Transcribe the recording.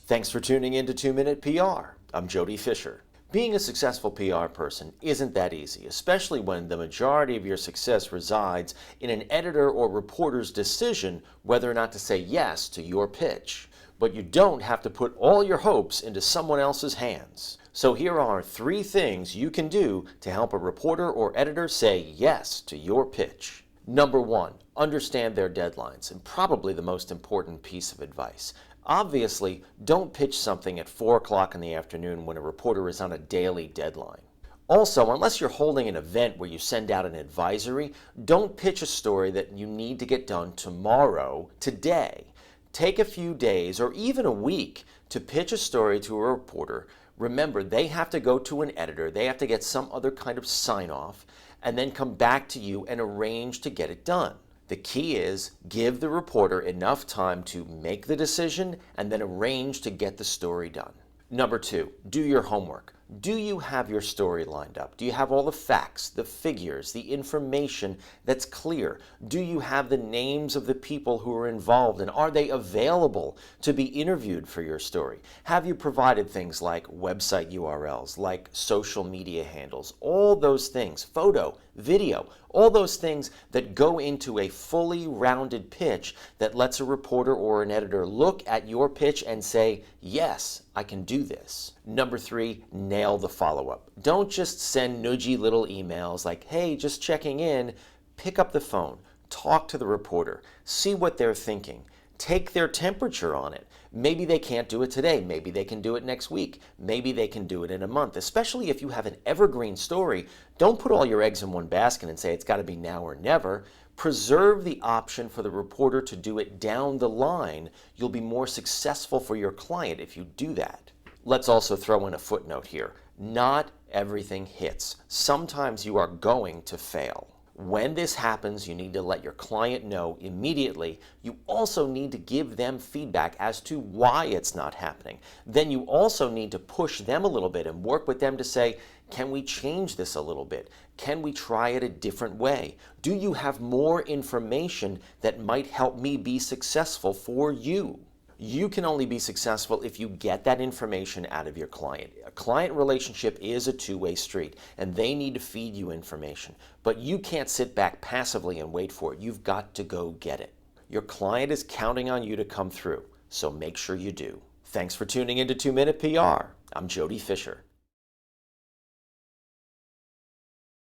Thanks for tuning in to 2-Minute PR. I'm Jody Fisher. Being a successful PR person isn't that easy, especially when the majority of your success resides in an editor or reporter's decision whether or not to say yes to your pitch. But you don't have to put all your hopes into someone else's hands. So here are 3 things you can do to help a reporter or editor say yes to your pitch. Number 1, understand their deadlines, and probably the most important piece of advice. Obviously, don't pitch something at 4 o'clock in the afternoon when a reporter is on a daily deadline. Also, unless you're holding an event where you send out an advisory, don't pitch a story that you need to get done tomorrow, today. Take a few days or even a week to pitch a story to a reporter. Remember, they have to go to an editor, they have to get some other kind of sign-off, and then come back to you and arrange to get it done. The key is give the reporter enough time to make the decision and then arrange to get the story done. Number 2, do your homework. Do you have your story lined up? Do you have all the facts, the figures, the information that's clear? Do you have the names of the people who are involved, and are they available to be interviewed for your story? Have you provided things like website URLs, like social media handles, all those things, photo, video, all those things that go into a fully rounded pitch that lets a reporter or an editor look at your pitch and say, yes, I can do this. Number 3, nail the follow-up. Don't just send nudgy little emails like, hey, just checking in. Pick up the phone, talk to the reporter, see what they're thinking, take their temperature on it. Maybe they can't do it today, maybe they can do it next week, maybe they can do it in a month. Especially if you have an evergreen story, don't put all your eggs in one basket and say it's got to be now or never. Preserve the option for the reporter to do it down the line. You'll be more successful for your client if you do that. Let's also throw in a footnote here. Not everything hits. Sometimes you are going to fail. When this happens, you need to let your client know immediately. You also need to give them feedback as to why it's not happening. Then you also need to push them a little bit and work with them to say, can we change this a little bit? Can we try it a different way? Do you have more information that might help me be successful for you? You can only be successful if you get that information out of your client. A client relationship is a two-way street, and they need to feed you information. But you can't sit back passively and wait for it. You've got to go get it. Your client is counting on you to come through, so make sure you do. Thanks for tuning in to 2-Minute PR. I'm Jody Fisher.